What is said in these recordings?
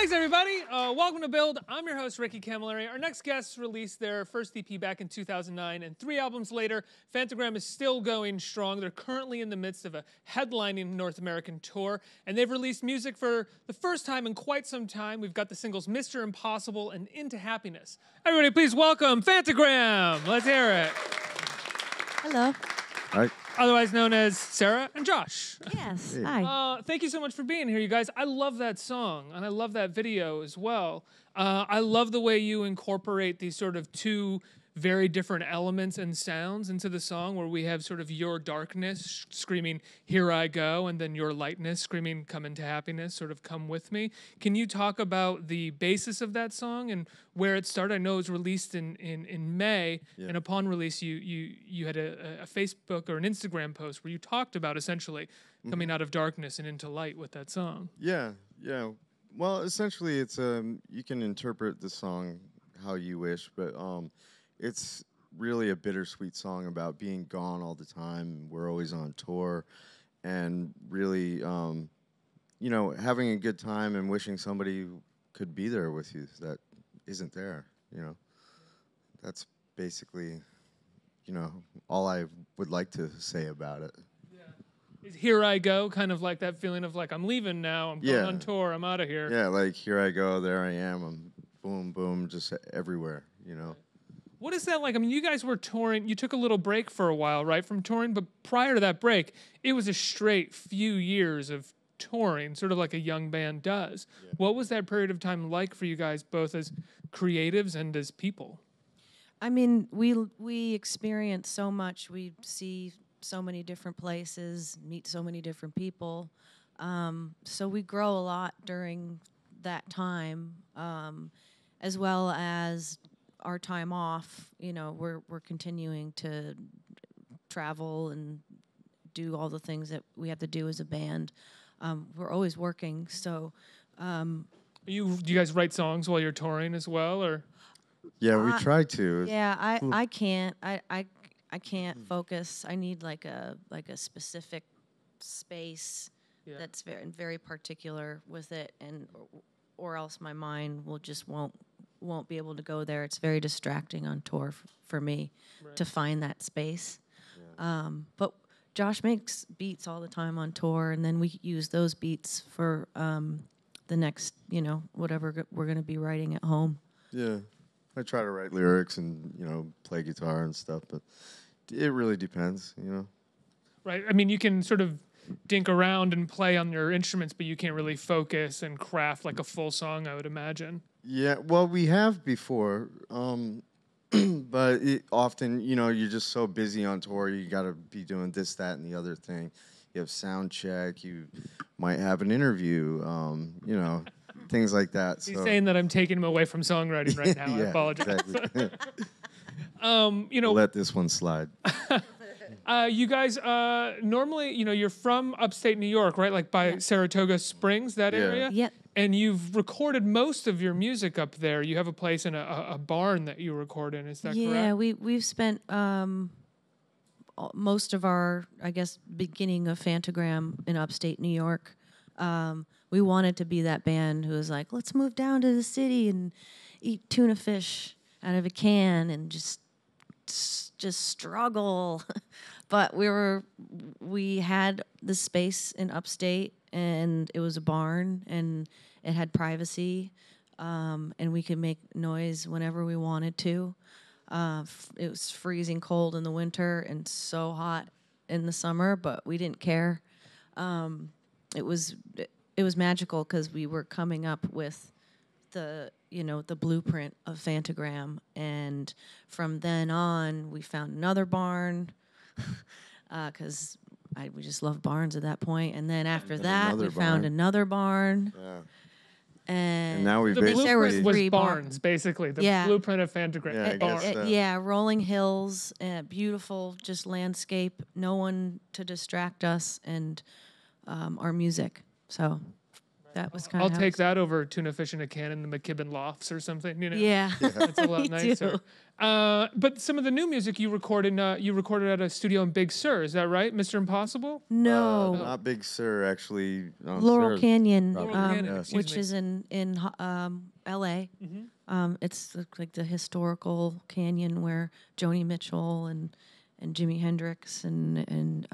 Thanks, everybody. Welcome to Build. I'm your host, Ricky Camilleri. Our next guests released their first EP back in 2009, and 3 albums later, Phantogram is still going strong. They're currently in the midst of a headlining North American tour, and they've released music for the first time in quite some time. We've got the singles Mr. Impossible and Into Happiness. Everybody, please welcome Phantogram. Let's hear it. Hello. Hi. Otherwise known as Sarah and Josh. Yes. Hey. Hi. Thank you so much for being here, you guys. I love that song, and I love that video as well. I love the way you incorporate these sort of two very different elements and sounds into the song, where we have sort of your darkness screaming, "Here I go," and then your lightness screaming, "Come into happiness," sort of "Come with me." Can you talk about the basis of that song and where it started? I know it was released in May, and upon release, you had a Facebook or an Instagram post where you talked about essentially coming out of darkness and into light with that song. Yeah. Well, essentially, it's you can interpret the song how you wish, but it's really a bittersweet song about being gone all the time. We're always on tour, and really, having a good time and wishing somebody could be there with you that isn't there. That's basically, all I would like to say about it. Is "Here I Go" kind of like that feeling of like, I'm leaving now, I'm going on tour, I'm out of here? Yeah, like here I go, there I am, I'm boom, boom, just everywhere, What is that like? I mean, you guys were touring. You took a little break for a while, right, from touring? But prior to that break, it was a straight few years of touring, sort of like a young band does. Yeah. What was that period of time like for you guys, both as creatives and as people? I mean, we experience so much. We see so many different places, meet so many different people. So we grow a lot during that time, as well as our time off. We're continuing to travel and do all the things that we have to do as a band. We're always working, so. Do you guys write songs while you're touring as well, or? Yeah, we try to. Yeah, I can't. I can't focus. I need like a specific space that's very particular with it, and or else my mind won't be able to go there. It's very distracting on tour for me to find that space. Yeah. But Josh makes beats all the time on tour, and then we use those beats for the next, whatever we're going to be writing at home. Yeah, I try to write lyrics and, play guitar and stuff, but it really depends, Right. I mean, you can sort of dink around and play on your instruments, but you can't really focus and craft like a full song, I would imagine. Yeah, well, we have before, but often, you're just so busy on tour, you got to be doing this, that, and the other thing. You have sound check, you might have an interview, things like that. He's saying that I'm taking him away from songwriting right now. Yeah, I apologize. Exactly. Let this one slide. You guys, normally, you're from upstate New York, right? Like by Saratoga Springs, that area? Yep. And you've recorded most of your music up there. You have a place in a barn that you record in. Is that correct? Yeah, we've spent most of our, I guess, beginning of Phantogram in upstate New York. We wanted to be that band who was like, let's move down to the city and eat tuna fish out of a can and just struggle. But we had the space in upstate, and it was a barn, and it had privacy, and we could make noise whenever we wanted to. It was freezing cold in the winter and so hot in the summer, but we didn't care. It was magical because we were coming up with the blueprint of Phantogram, and from then on we found another barn because we just loved barns at that point, and then after that we found another barn. Yeah. And now we've the blueprint was three barns, basically. The blueprint of Phantogram. Rolling hills, beautiful, just landscape, no one to distract us, and our music. So. that was kind I'll of take that over tuna fish in a can in the McKibben Lofts or something. You know, Yeah, that's a lot me nicer. too. But some of the new music you recorded at a studio in Big Sur. Is that right, Mr. Impossible? No, Not Big Sur, actually. Laurel Sarah's Canyon, property, Laurel Canyon, yeah. excuse which me. is in L.A. It's like the historical canyon where Joni Mitchell and Jimi Hendrix and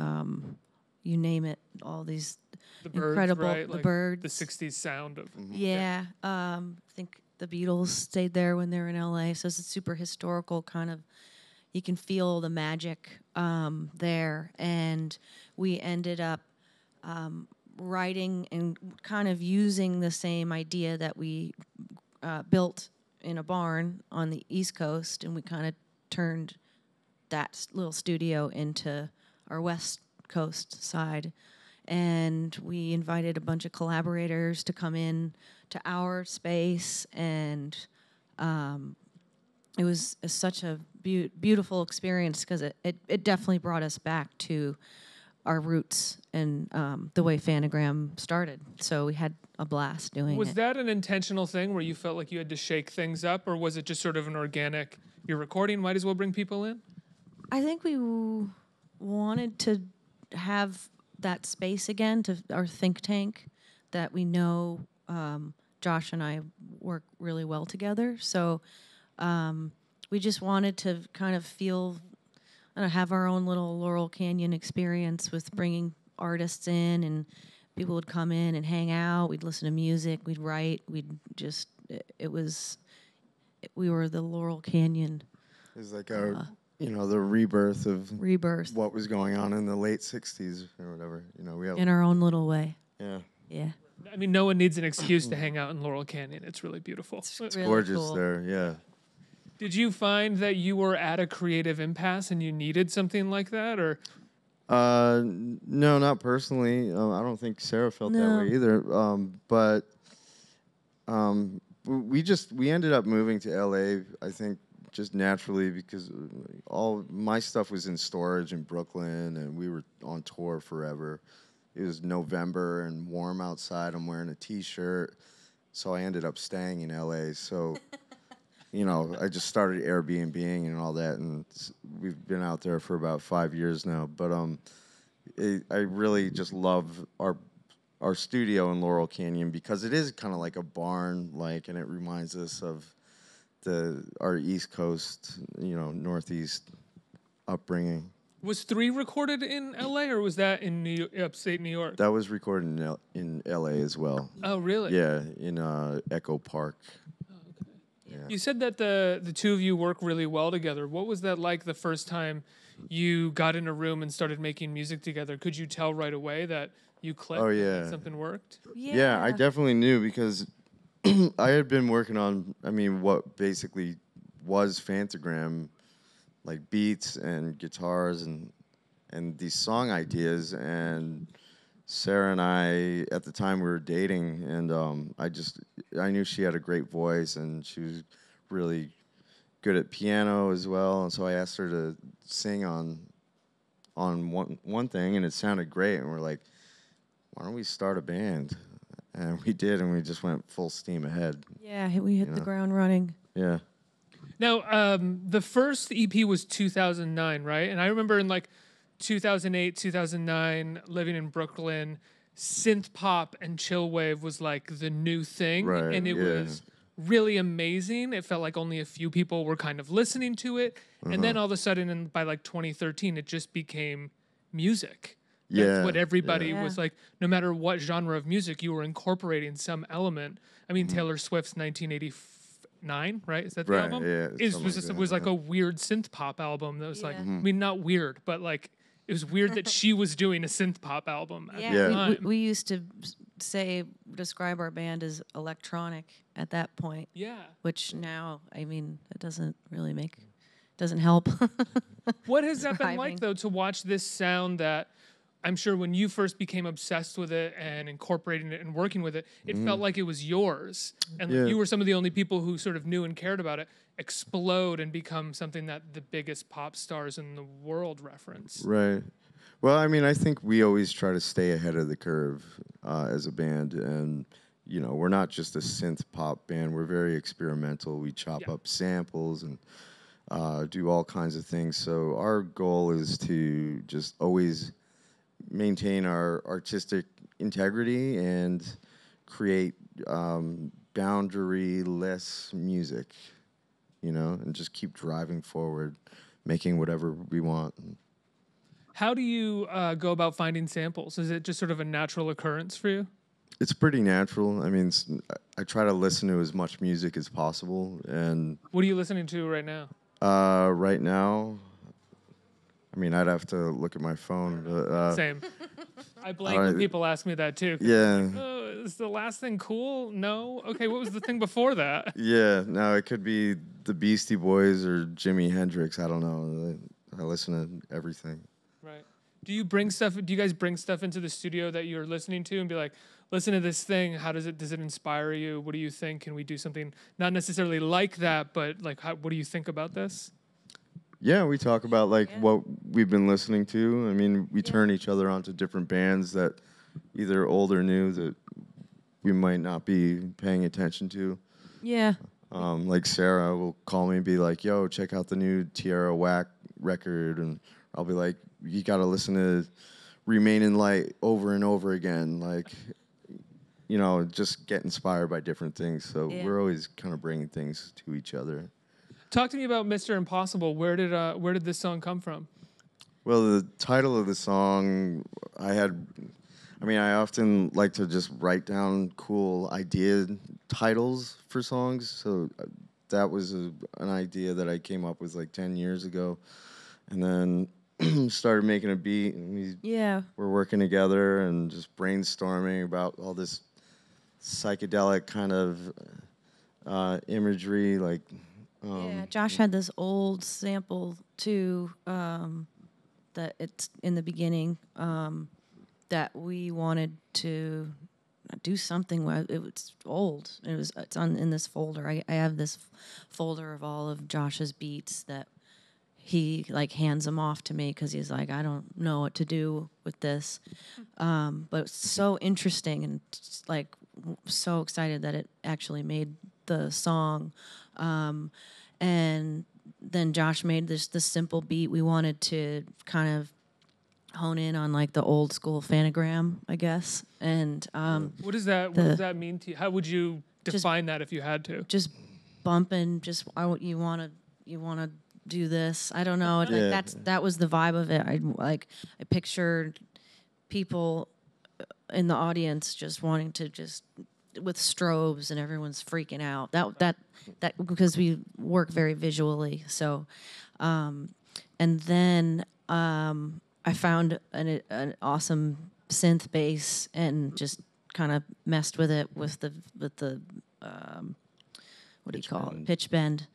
you name it, all these The Birds, incredible right? the Like Birds. the '60s sound of. Yeah, I think the Beatles stayed there when they were in L.A. So it's a super historical kind of. You can feel the magic there, and we ended up writing and kind of using the same idea that we built in a barn on the East Coast, and we kind of turned that little studio into our West Coast side. And we invited a bunch of collaborators to come in to our space, and it was such a beautiful experience because it definitely brought us back to our roots and the way Phantogram started. So we had a blast doing Was it. that an intentional thing where you felt like you had to shake things up, or was it just sort of an organic? You're recording, might as well bring people in. I think we wanted to have that space again, to our think tank that we know Josh and I work really well together. So we just wanted to kind of feel, have our own little Laurel Canyon experience with bringing artists in, and people would come in and hang out. We'd listen to music. We'd write. We were the Laurel Canyon It was like our, the rebirth of rebirth what was going on in the late '60s or whatever. We have. in our own little way. Yeah. Yeah. I mean, no one needs an excuse to hang out in Laurel Canyon. It's really beautiful. Really Gorgeous cool. there. Yeah. Did you find that you were at a creative impasse and you needed something like that, or? No, not personally. I don't think Sarah felt that No. way either. But we ended up moving to LA, I think, just naturally because all my stuff was in storage in Brooklyn, and we were on tour forever. It was November and warm outside. I'm wearing a T-shirt, so I ended up staying in LA. So. I just started Airbnb-ing and all that, and we've been out there for about 5 years now. But I really just love our studio in Laurel Canyon because it is kind of like a barn, and it reminds us of our East Coast, Northeast upbringing. Was 3 recorded in L.A. or was that in upstate New York? That was recorded in L.A. as well. Oh, really? Yeah, in Echo Park. You said that the two of you work really well together. What was that like the first time you got in a room and started making music together? Could you tell right away that you clicked? Oh, yeah. That something worked? Yeah, I definitely knew because I had been working on, what basically was Phantogram, like beats and guitars and these song ideas. And Sarah and I, at the time, we were dating, and I knew she had a great voice, and she was really good at piano as well. And so I asked her to sing on one thing, and it sounded great. And we're like, why don't we start a band? And we did, and we just went full steam ahead. Yeah, we hit the ground running. Yeah. Now, the first EP was 2009, right? And I remember in 2008, 2009, living in Brooklyn, synth pop and chill wave was like the new thing, Right, and it was really amazing. It felt like only a few people were kind of listening to it, and then all of a sudden, by 2013, it just became music. That's what everybody was like. No matter what genre of music, you were incorporating some element. I mean, Taylor Swift's 1989, right? Is that the album? Yeah, It was like a weird synth pop album that was like, I mean, not weird, but like it was weird that she was doing a synth pop album. At the time. We used to describe our band as electronic at that point. Yeah. Which now, it doesn't help. What has that been like, though, to watch this sound that I'm sure when you first became obsessed with it and incorporating it and working with it, it felt like it was yours. And you were some of the only people who sort of knew and cared about it, explode and become something that the biggest pop stars in the world reference. Right. Well, I think we always try to stay ahead of the curve as a band, and we're not just a synth pop band. We're very experimental. We chop up samples and do all kinds of things. So our goal is to just always maintain our artistic integrity and create boundary-less music, and just keep driving forward, making whatever we want. How do you go about finding samples? Is it just sort of a natural occurrence for you? It's pretty natural. I mean, I try to listen to as much music as possible. And what are you listening to right now? Right now, I mean, I'd have to look at my phone. Same. I blank when people ask me that too. Yeah. Oh, is the last thing cool? No. Okay, what was the thing before that? Yeah. No, it could be the Beastie Boys or Jimi Hendrix. I don't know. I listen to everything. Right. Do you guys bring stuff into the studio that you're listening to and be like, listen to this thing. How does it inspire you? What do you think? Can we do something not necessarily like that, but like, what do you think about this? Yeah, we talk about what we've been listening to. I mean, we turn each other onto different bands that either old or new that we might not be paying attention to. Yeah. Like Sarah will call me and be like, "Yo, check out the new Tierra Whack record," and I'll be like, "You got to listen to Remain in Light over and over again." Like, just get inspired by different things. So we're always kind of bringing things to each other. Talk to me about Mr. Impossible. Where did this song come from? Well, the title of the song, I often like to just write down cool idea titles for songs. So that was an idea that I came up with like 10 years ago. And then started making a beat. And we're working together and just brainstorming about all this psychedelic kind of imagery, like... Josh had this old sample too that it's in the beginning that we wanted to do something with. It was old. It's in this folder. I have this folder of all of Josh's beats that he like hands them off to me because he's like, I don't know what to do with this, but it's so interesting and like so excited that it actually made the song. And then Josh made this simple beat. We wanted to kind of hone in on like the old school Phantogram, I guess. And what does that mean to you? How would you define that if you had to? Just bumping. You want to do this. I don't know. That was the vibe of it. I pictured people in the audience just wanting to just with strobes and everyone's freaking out. That because we work very visually. So, and then I found an awesome synth bass and just kind of messed with it with the what do you call it? Pitch bend.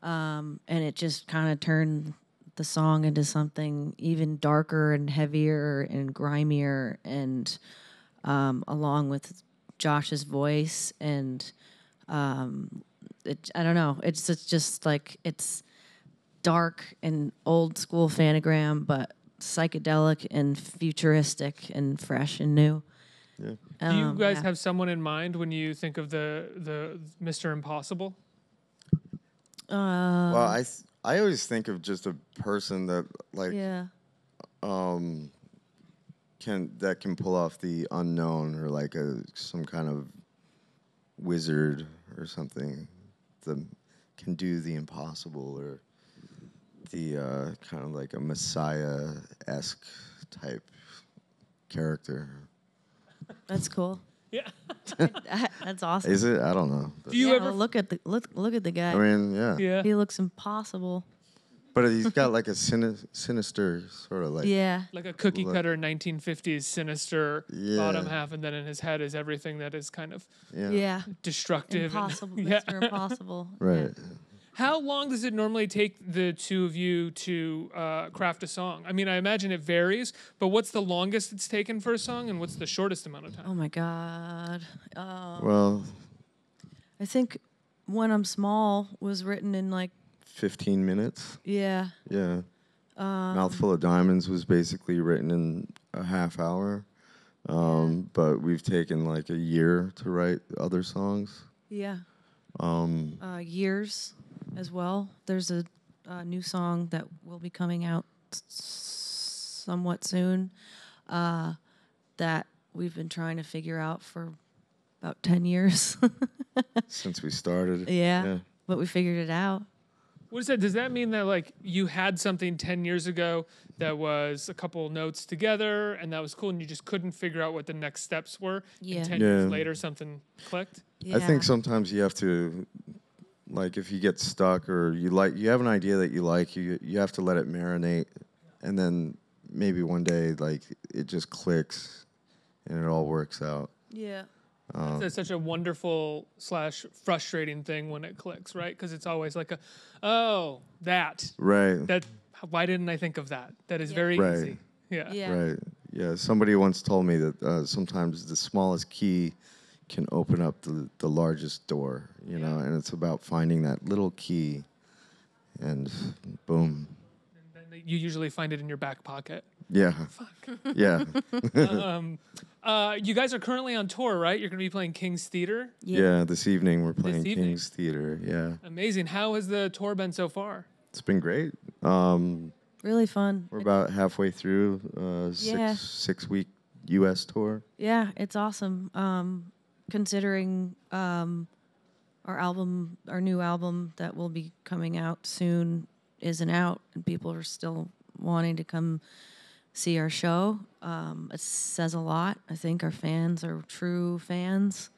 And it just kind of turned the song into something even darker and heavier and grimier, and along with Josh's voice and I don't know. It's just like it's dark and old school Phantogram, but psychedelic and futuristic and fresh and new. Yeah. Do you guys have someone in mind when you think of the Mr. Impossible? Well, I always think of just a person that can pull off the unknown, or like some kind of wizard or something that can do the impossible, or the kind of like a Messiah-esque type character. That's cool. Yeah. That's awesome. Is it? I don't know. Do you ever look at the guy? I mean, yeah. He looks impossible. But he's got like a sinister sort of like... Yeah. Like a cookie cutter 1950s sinister bottom half, and then in his head is everything that is kind of destructive. Impossible. Mr. Impossible. Right. Yeah. How long does it normally take the two of you to craft a song? I mean, I imagine it varies, but what's the longest it's taken for a song, and what's the shortest amount of time? Oh, my God. Well... I think When I'm Small was written in like... 15 minutes. Yeah. Yeah. Mouthful of Diamonds was basically written in a half hour. But we've taken like a year to write other songs. Yeah. Years as well. There's a new song that will be coming out somewhat soon that we've been trying to figure out for about 10 years. Since we started. Yeah. But we figured it out. What is that? Does that mean that like you had something 10 years ago that was a couple notes together and that was cool and you just couldn't figure out what the next steps were? Yeah. And 10 years later something clicked? Yeah. I think sometimes you have to, like, if you get stuck or you have an idea that you like, you have to let it marinate, and then maybe one day like it just clicks and it all works out. Yeah. That's such a wonderful / frustrating thing when it clicks, right? Because it's always like that. Right. That. Why didn't I think of that? That is very Right. easy. Yeah. Yeah. Right. Yeah. Somebody once told me that sometimes the smallest key can open up the largest door, you know, and it's about finding that little key, and boom. And then you usually find it in your back pocket. Yeah. Yeah. You guys are currently on tour, right? You're going to be playing King's Theater. Yeah. This evening we're playing evening. King's Theater. Yeah. Amazing. How has the tour been so far? It's been great. Really fun. We're about halfway through Yeah. 6-week U.S. tour. Yeah, it's awesome. Considering our new album that will be coming out soon isn't out, and people are still wanting to come see our show. It says a lot. I think our fans are true fans,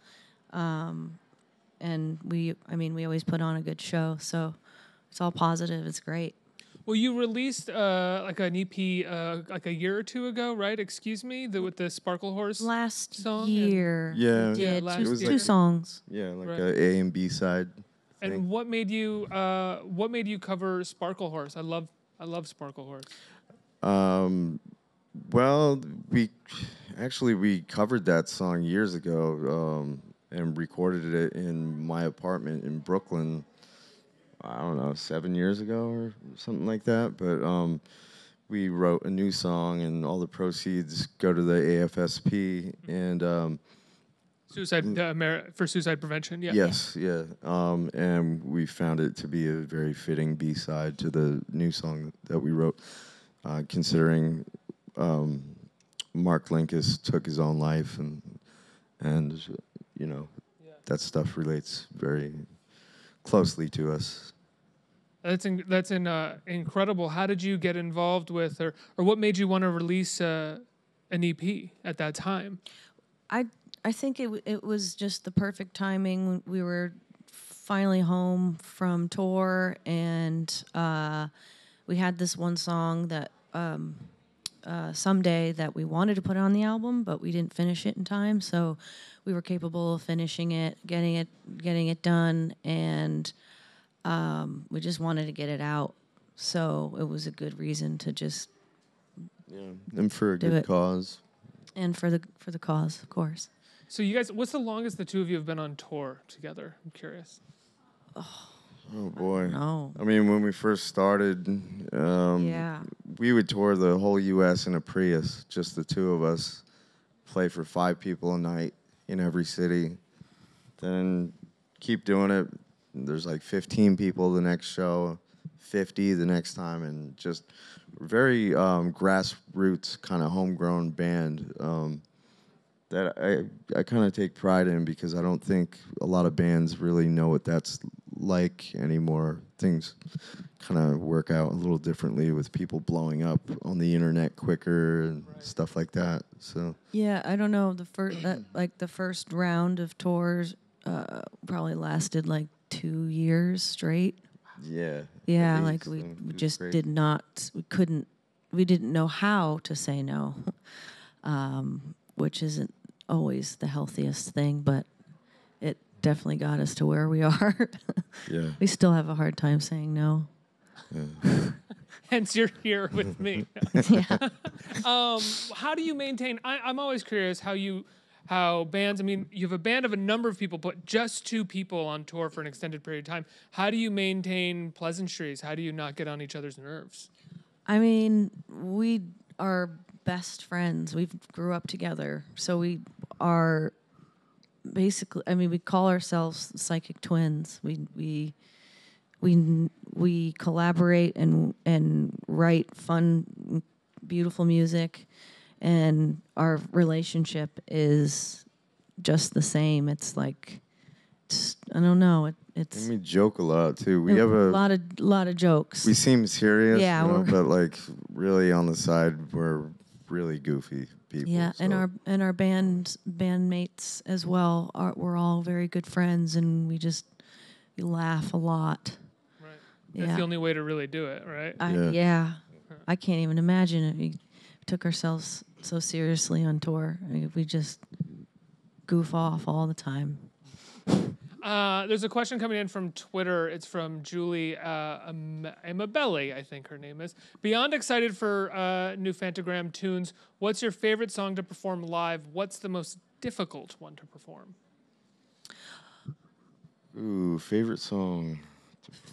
and we always put on a good show, so it's all positive. It's great. Well, you released like an EP like a year or two ago, right? Excuse me, with the Sparklehorse Last song. year, Yeah. we did last two, year. two songs. Yeah, like Right. a A and B side. And what made you cover Sparklehorse? I love Sparklehorse. Well, we covered that song years ago and recorded it in my apartment in Brooklyn. I don't know, 7 years ago or something like that. But we wrote a new song, and all the proceeds go to the AFSP and. Suicide for suicide prevention. Yeah. Yes, yeah. And we found it to be a very fitting B-side to the new song that we wrote, considering Mark Linkous took his own life, and you know, that stuff relates very closely to us. That's incredible. How did you get involved with, or what made you want to release an EP at that time? I think it was just the perfect timing. We were finally home from tour, and we had this one song that Someday that we wanted to put on the album, but we didn't finish it in time. So we were capable of finishing it, getting it done, and we just wanted to get it out. So it was a good reason to just And for a good cause. And for the cause, of course. So you guys, what's the longest the two of you have been on tour together? I'm curious. Oh boy. No. I mean, when we first started, we would tour the whole U.S. in a Prius, just the two of us, play for 5 people a night in every city. Then keep doing it. There's like 15 people the next show, 50 the next time, and just very grassroots kind of homegrown band that I kind of take pride in, because I don't think a lot of bands really know what that's like anymore. Things kind of work out a little differently with people blowing up on the internet quicker and stuff like that. So yeah, I don't know, the first round of tours probably lasted like 2 years straight. Yeah. Yeah, like we just great. we didn't know how to say no, which isn't always the healthiest thing, but it definitely got us to where we are. Yeah. We still have a hard time saying no. Yeah. Hence, you're here with me. Yeah. How do you maintain? I'm always curious how bands. I mean, you have a band of a number of people, but just 2 people on tour for an extended period of time. How do you maintain pleasantries? How do you not get on each other's nerves? I mean, we are best friends. We grew up together, so we are basically. I mean, we call ourselves psychic twins. We collaborate and write fun, beautiful music, and our relationship is just the same. It's like, I don't know. It's And we joke a lot too. We have a lot of jokes. We seem serious, Yeah, but like really on the side, we're really goofy people. Yeah, so. and our bandmates as well. We're all very good friends, and we laugh a lot. Right. That's the only way to really do it, right? I can't even imagine if we took ourselves so seriously on tour. I mean, we just goof off all the time. There's a question coming in from Twitter. It's from Julie Amabelli, I think her name is. Beyond excited for new Phantogram tunes, what's your favorite song to perform live? What's the most difficult one to perform? Ooh, favorite song.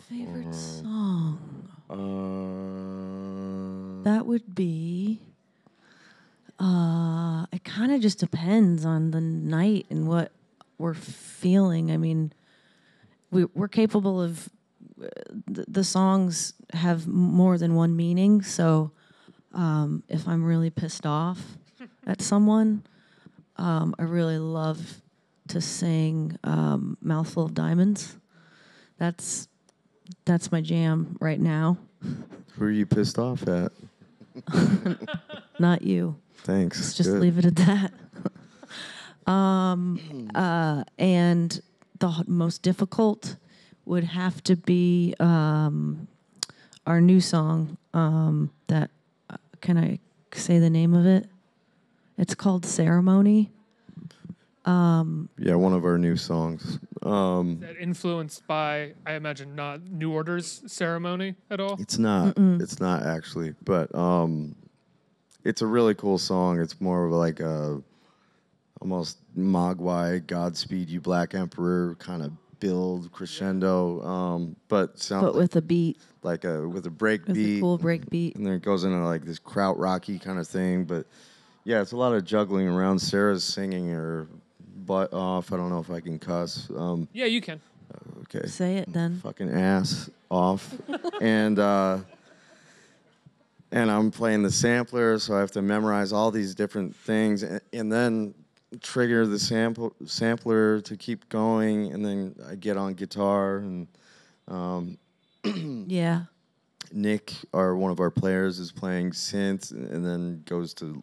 Favorite song? That would be... it kind of just depends on the night and what we're feeling. I mean, we're capable of the songs have more than one meaning. So if I'm really pissed off at someone, I really love to sing "Mouthful of Diamonds." That's my jam right now. Who are you pissed off at? Not you. Thanks. Let's just Good. leave it at that. And the most difficult would have to be our new song. That can I say the name of it? It's called Ceremony. Yeah, one of our new songs. Is that influenced by, I imagine, not New Order's Ceremony at all? It's not. It's not actually, but it's a really cool song. It's more of like a almost Mogwai, Godspeed You Black Emperor kind of build crescendo, but with a beat, with a break with beat, a cool break beat, and then it goes into like this krautrocky kind of thing. But yeah, it's a lot of juggling around. Sarah's singing her butt off. I don't know if I can cuss. Yeah, you can. Okay. Say it then. Fucking ass off, and I'm playing the sampler, so I have to memorize all these different things, and then trigger the sampler to keep going, and then I get on guitar, and yeah. Nick, one of our players, is playing synth, and then goes to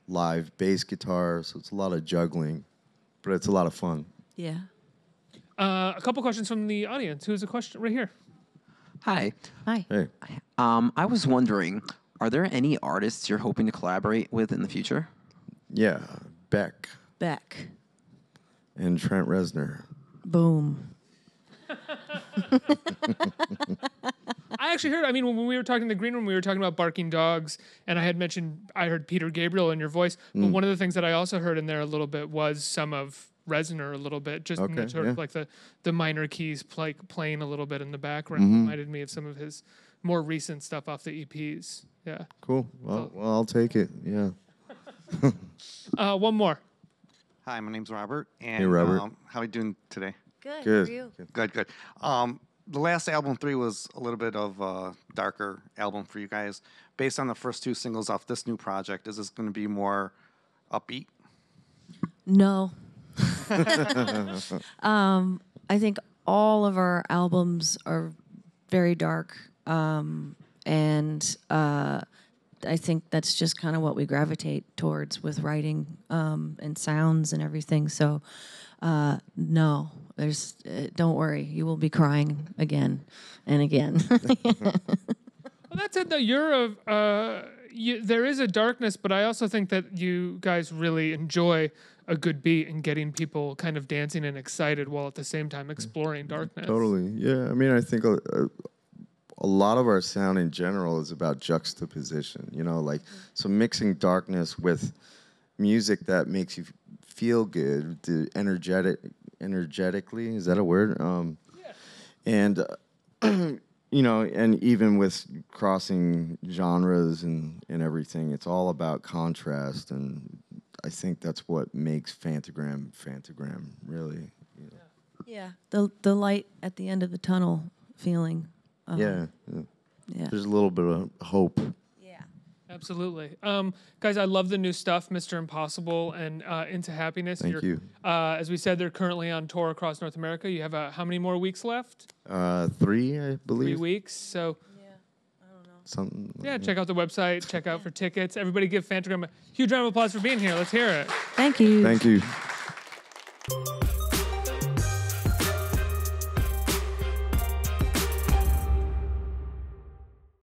live bass guitar, so it's a lot of juggling, but it's a lot of fun. Yeah. A couple questions from the audience. Who's a question right here? Hi. Hi. Hey. I was wondering, are there any artists you're hoping to collaborate with in the future? Yeah, Beck and Trent Reznor. Boom. I actually heard, when we were talking in the green room, we were talking about barking dogs, and I had mentioned, I heard Peter Gabriel in your voice, but one of the things that I also heard in there a little bit was some of Reznor a little bit, just in the sort of like the minor keys playing a little bit in the background. Reminded me of some of his more recent stuff off the EPs. Yeah. Cool. Well, I'll take it. Yeah. One more. Hi, my name's Robert. And, Hey, Robert. how are you doing today? Good. Good. How are you? Good. The last album, 3, was a little bit of a darker album for you guys. Based on the first 2 singles off this new project, is this going to be more upbeat? No. I think all of our albums are very dark, and I think that's just kind of what we gravitate towards with writing and sounds and everything. So, no, there's. Don't worry, you will be crying again and again. Well, that's it, though. There is a darkness, but I also think that you guys really enjoy a good beat and getting people kind of dancing and excited while at the same time exploring darkness. Totally. Yeah. I think a lot of our sound in general is about juxtaposition, so mixing darkness with music that makes you feel good, energetically, is that a word? And, and even with crossing genres and everything, it's all about contrast, and I think that's what makes Phantogram, really. Yeah, the light at the end of the tunnel feeling. Yeah. Yeah. There's a little bit of hope. Yeah. Absolutely. Guys, I love the new stuff, Mr. Impossible and Into Happiness. Thank you. As we said, they're currently on tour across North America. You have how many more weeks left? 3, I believe. 3 weeks. So, Something. yeah, check out the website. Check out for tickets. Everybody give Phantogram a huge round of applause for being here. Let's hear it. Thank you. Thank you.